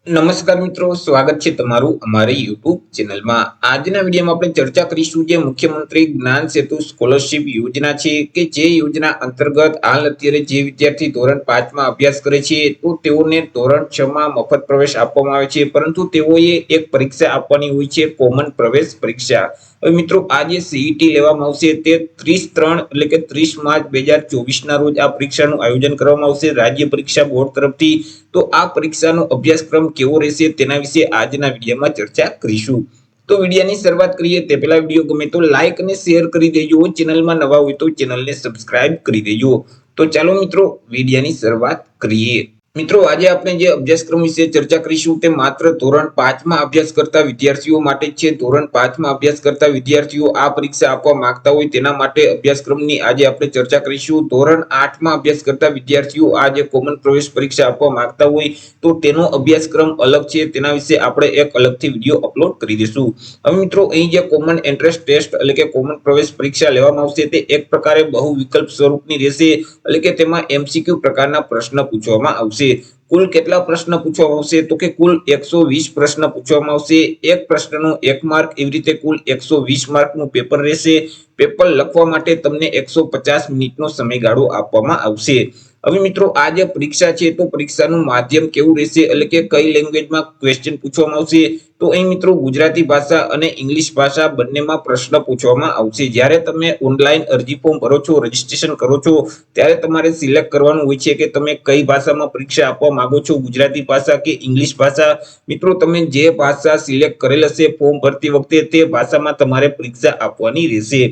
નમસ્કાર મિત્રો, સ્વાગત છે તમારું અમારી યુટ્યુબ ચેનલમાં। આજના વિડીયોમાં આપણે ચર્ચા કરીશું જે મુખ્યમંત્રી જ્ઞાન સેતુ સ્કોલરશિપ યોજના છે કે જે યોજના અંતર્ગત હાલ અત્યારે જે વિદ્યાર્થી ધોરણ 5 માં અભ્યાસ કરે છે તો તેઓને ધોરણ 6 માં મફત પ્રવેશ આપવામાં આવે છે, પરંતુ તેઓએ એક પરીક્ષા આપવાની હોય છે, કોમન પ્રવેશ પરીક્ષા। હવે મિત્રો આ જે સીઈટી લેવામાં આવશે તે 30/3 એટલે કે 30 માર્ચ 2024 ના રોજ આ પરીક્ષાનું આયોજન કરવામાં આવશે રાજ્ય પરીક્ષા બોર્ડ તરફથી। તો આ પરીક્ષાનો અભ્યાસક્રમ કેવો રહેશે તેના વિશે આજના વિડીયોમાં ચર્ચા કરીશું। તો વિડીયોની શરૂઆત કરીએ તે પહેલા વિડીયો ગમે તો લાઈક અને શેર કરી દેજો, ચેનલમાં નવા હોય તો ચેનલને સબસ્ક્રાઇબ કરી દેજો। તો ચાલો મિત્રો વિડીયોની શરૂઆત કરીએ। મિત્રો આજે આપણે જે અભ્યાસક્રમ વિશે ચર્ચા કરીશું તે માત્ર ધોરણ 5 માં અભ્યાસ કરતા વિદ્યાર્થીઓ માટે છે। ધોરણ 5 માં અભ્યાસ કરતા વિદ્યાર્થીઓ આ પરીક્ષા આપવા માંગતા હોય તેના માટે અભ્યાસક્રમની આજે આપણે ચર્ચા કરીશું। ધોરણ 8 માં અભ્યાસ કરતા વિદ્યાર્થીઓ આ જે કોમન પ્રવેશ પરીક્ષા આપવા માંગતા હોય તો તેનો અભ્યાસક્રમ અલગ છે, તેના વિશે આપણે એક અલગથી વિડીયો અપલોડ કરી દઈશું। હવે મિત્રો અહીં જે કોમન એન્ટ્રન્સ ટેસ્ટ એટલે કે કોમન પ્રવેશ પરીક્ષા લેવામાં આવશે તે એક પ્રકારે બહુ વિકલ્પ સ્વરૂપની રહેશે, એટલે કે તેમાં એમસીક્યુ પ્રકારના પ્રશ્ન પૂછવામાં આવશે। કુલ કેટલા પ્રશ્ન પૂછવામાં આવશે તો કે કુલ 120 પ્રશ્ન પૂછવામાં આવશે। એક પ્રશ્નનો 1 માર્ક, એવી રીતે કુલ 120 માર્કનું પેપર રહેશે। પેપર લખવા માટે તમને 150 મિનિટનો સમયગાળો આપવામાં આવશે। હવે મિત્રો આ જે પરીક્ષા છે તો પરીક્ષાનું માધ્યમ કેવું રહેશે એટલે કે કઈ લેંગ્વેજમાં ક્વેશ્ચન પૂછવામાં આવશે તો અહીં મિત્રો ગુજરાતી ભાષા અને ઇંગ્લિશ ભાષા બંનેમાં પ્રશ્ન પૂછવામાં આવશે। જ્યારે તમે ઓનલાઈન અરજી ફોર્મ ભરો છો, રજીસ્ટ્રેશન કરો છો ત્યારે તમારે સિલેક્ટ કરવાનું હોય છે કે તમે કઈ ભાષામાં પરીક્ષા આપવા માંગો છો, ગુજરાતી ભાષા કે ઇંગ્લિશ ભાષા। મિત્રો તમે જે ભાષા સિલેક્ટ કરેલ હશે ફોર્મ ભરતી વખતે તે ભાષામાં તમારે પરીક્ષા આપવાની રહેશે।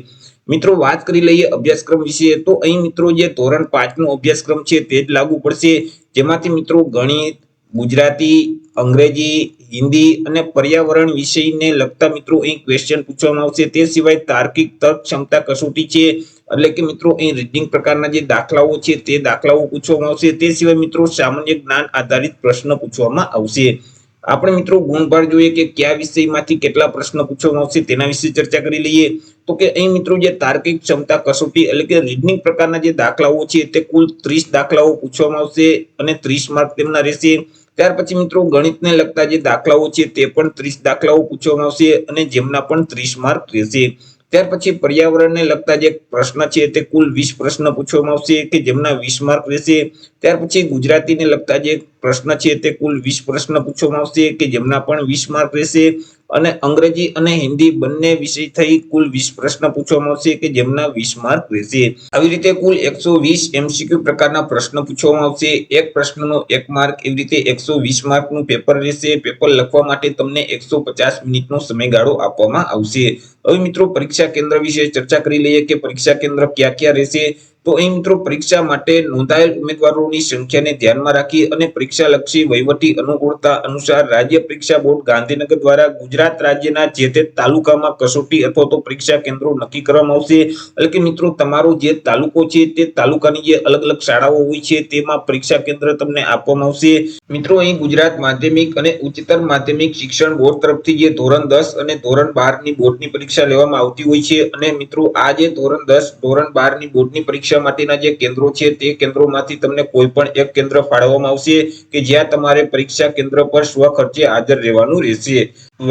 મિત્રો વાત કરી લઈએ અભ્યાસક્રમ વિશે તો અહીં મિત્રો જે ધોરણ 5 નો અભ્યાસક્રમ છે તે જ લાગુ પડશે, જેમાંથી મિત્રો ગણિત, ગુજરાતી, અંગ્રેજી, હિન્દી અને પર્યાવરણ વિષયને લગતા મિત્રો અહીં ક્વેશ્ચન પૂછવામાં આવશે। તે સિવાય તાર્કિક તર્ક ક્ષમતા કસોટી છે, એટલે કે મિત્રો અહીં રીડિંગ પ્રકારના જે દાખલાઓ છે તે દાખલાઓ પૂછવામાં આવશે। તે સિવાય મિત્રો સામાન્ય જ્ઞાન આધારિત પ્રશ્ન પૂછવામાં આવશે। આપણે મિત્રો ગુણભાર જોઈએ કે કયા વિષયમાંથી કેટલા પ્રશ્ન પૂછવામાં આવશે તેના વિશે ચર્ચા કરી લઈએ તો કે અહીં મિત્રો જે તાર્કિક ક્ષમતા કસોટી એટલે કે રીઝનિંગ પ્રકારના જે દાખલાઓ છે તે કુલ 30 દાખલાઓ પૂછવામાં આવશે અને 30 માર્ક તેમના રહેશે। ત્યાર પછી મિત્રો ગણિતને લગતા જે દાખલાઓ છે તે પણ 30 દાખલાઓ પૂછવામાં આવશે અને જેમના પણ 30 માર્ક રહેશે। ત્યાર પછી પર્યાવરણને લગતા જે પ્રશ્ન છે તે કુલ 20 પ્રશ્ન પૂછવામાં આવશે કે જેમના 20 માર્ક રહેશે। ત્યાર પછી ગુજરાતીને લગતા જે પ્રશ્ન છે તે કુલ 20 પ્રશ્ન પૂછવામાં આવશે કે જેમના પણ 20 માર્ક રહેશે અને અંગ્રેજી અને હિન્દી બંને વિષય થઈ કુલ 20 પ્રશ્ન પૂછવામાં આવશે કે જેમના 20 માર્ક રહેશે। આવી રીતે કુલ 120 એમસીક્યુ પ્રકારના પ્રશ્ન પૂછવામાં આવશે। એક પ્રશ્નનો 1 માર્ક, એવી રીતે 120 માર્કનું પેપર રહેશે। પેપર લખવા માટે તમને 150 મિનિટનો સમયગાળો આપવામાં આવશે। હવે મિત્રો પરીક્ષા કેન્દ્ર વિશે ચર્ચા કરી લઈએ કે પરીક્ષા કેન્દ્ર ક્યાં ક્યાં રહેશે તો અહીં મિત્રો પરીક્ષા માટે નોંધાયેલ ઉમેદવારોની સંખ્યાને ધ્યાનમાં રાખી અને પરીક્ષાલક્ષી વહીવટી અનુકૂળતા અનુસાર રાજ્ય પરીક્ષા બોર્ડ ગાંધીનગર દ્વારા ગુજરાત રાજ્યના જે તે તાલુકામાં કસોટી અથવા તો પરીક્ષા કેન્દ્રો નક્કી કરવામાં આવશે। એટલે કે મિત્રો તમારો જે તાલુકો છે તે તાલુકાની જે અલગ અલગ શાળાઓ હોય છે તેમાં પરીક્ષા કેન્દ્ર તમને આપવામાં આવશે। મિત્રો અહીં ગુજરાત માધ્યમિક અને ઉચ્ચતર માધ્યમિક શિક્ષણ બોર્ડ તરફથી જે ધોરણ 10 અને ધોરણ 12 ની બોર્ડની પરીક્ષા લેવામાં આવતી હોય છે અને મિત્રો આ જે ધોરણ 10 ધોરણ 12 ની બોર્ડની પરીક્ષા માટેના જે કેન્દ્રો છે તે કેન્દ્રોમાંથી તમને કોઈ પણ એક કેન્દ્ર ફાળવવામાં આવશે કે જ્યાં તમારે પરીક્ષા કેન્દ્ર પર સ્વખર્ચે હાજર રહેવાનું રહેશે।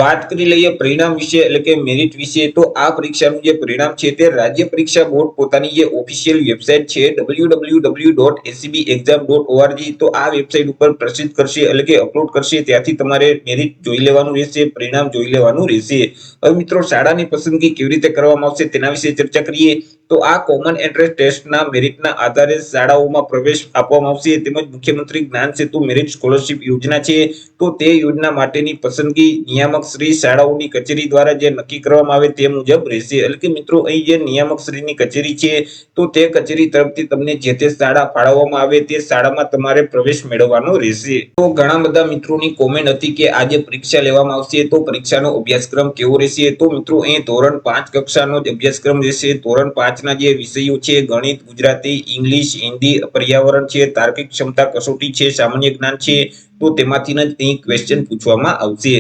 વાત કરી લઈએ પરિણામ વિશે એટલે કે મેરિટ વિશે તો આ પરીક્ષાનું જે પરિણામ છે તે રાજ્ય પરીક્ષા બોર્ડ પોતાની જે ઓફિશિયલ વેબસાઇટ છે www.acbexam.org તો આ વેબસાઇટ ઉપર પ્રસિદ્ધ કરશે એટલે કે અપલોડ કરશે, ત્યાંથી તમારે મેરિટ જોઈ લેવાનું રહેશે, પરિણામ જોઈ લેવાનું રહેશે। હવે મિત્રો શાળાની પસંદગી કેવી રીતે કરવામાં આવશે તેના વિશે ચર્ચા કરીએ તો આ કોમન એન્ટ્રન્સ ટેસ્ટના મેરિટના આધારે શાળાઓમાં પ્રવેશ આપવામાં આવશે। તેમજ મુખ્યમંત્રી જ્ઞાન સેતુ મેરિટ સ્કોલરશિપ યોજના છે તો તે યોજના માટેની પસંદગી નિયામક શ્રી શાળાઓની કચેરી દ્વારા જે નક્કી કરવામાં આવે તે મુજબ રહેશે। એટલે કે મિત્રો અહીં જે નિયામક શ્રીની કચેરી છે તો તે કચેરી તરફથી તમને જે તે શાળા ફાળવવામાં આવે તે શાળામાં તમારે પ્રવેશ મેળવવાનો રહેશે। તો ઘણા બધા મિત્રોની કોમેન્ટ હતી કે આજે પરીક્ષા લેવામાં આવશે તો પરીક્ષાનો અભ્યાસક્રમ કેવો રહેશે તો મિત્રો અહીં ધોરણ 5 કક્ષાનો જ અભ્યાસક્રમ રહેશે। ધોરણ 5 ના જે વિષયો છે ગણિત, ગુજરાતી, ઇંગ્લિશ, હિન્દી, પર્યાવરણ છે, તાર્કિક ક્ષમતા કસોટી છે, સામાન્ય જ્ઞાન છે તો તેમાંથી જ અહીં ક્વેશ્ચન પૂછવામાં આવશે।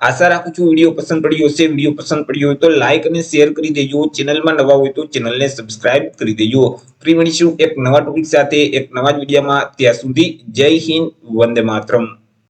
આશા રાખું છું વિડીયો પસંદ પડ્યો હશે। વિડીયો પસંદ પડ્યો હોય તો લાઈક અને શેર કરી દેજો, ચેનલમાં નવા હોય તો ચેનલને સબસ્ક્રાઇબ કરી દેજો। ફરી મળીશું એક નવા ટોપિક સાથે એક નવા વિડીયોમાં, ત્યાં સુધી જય હિન્દ, વંદે માતરમ।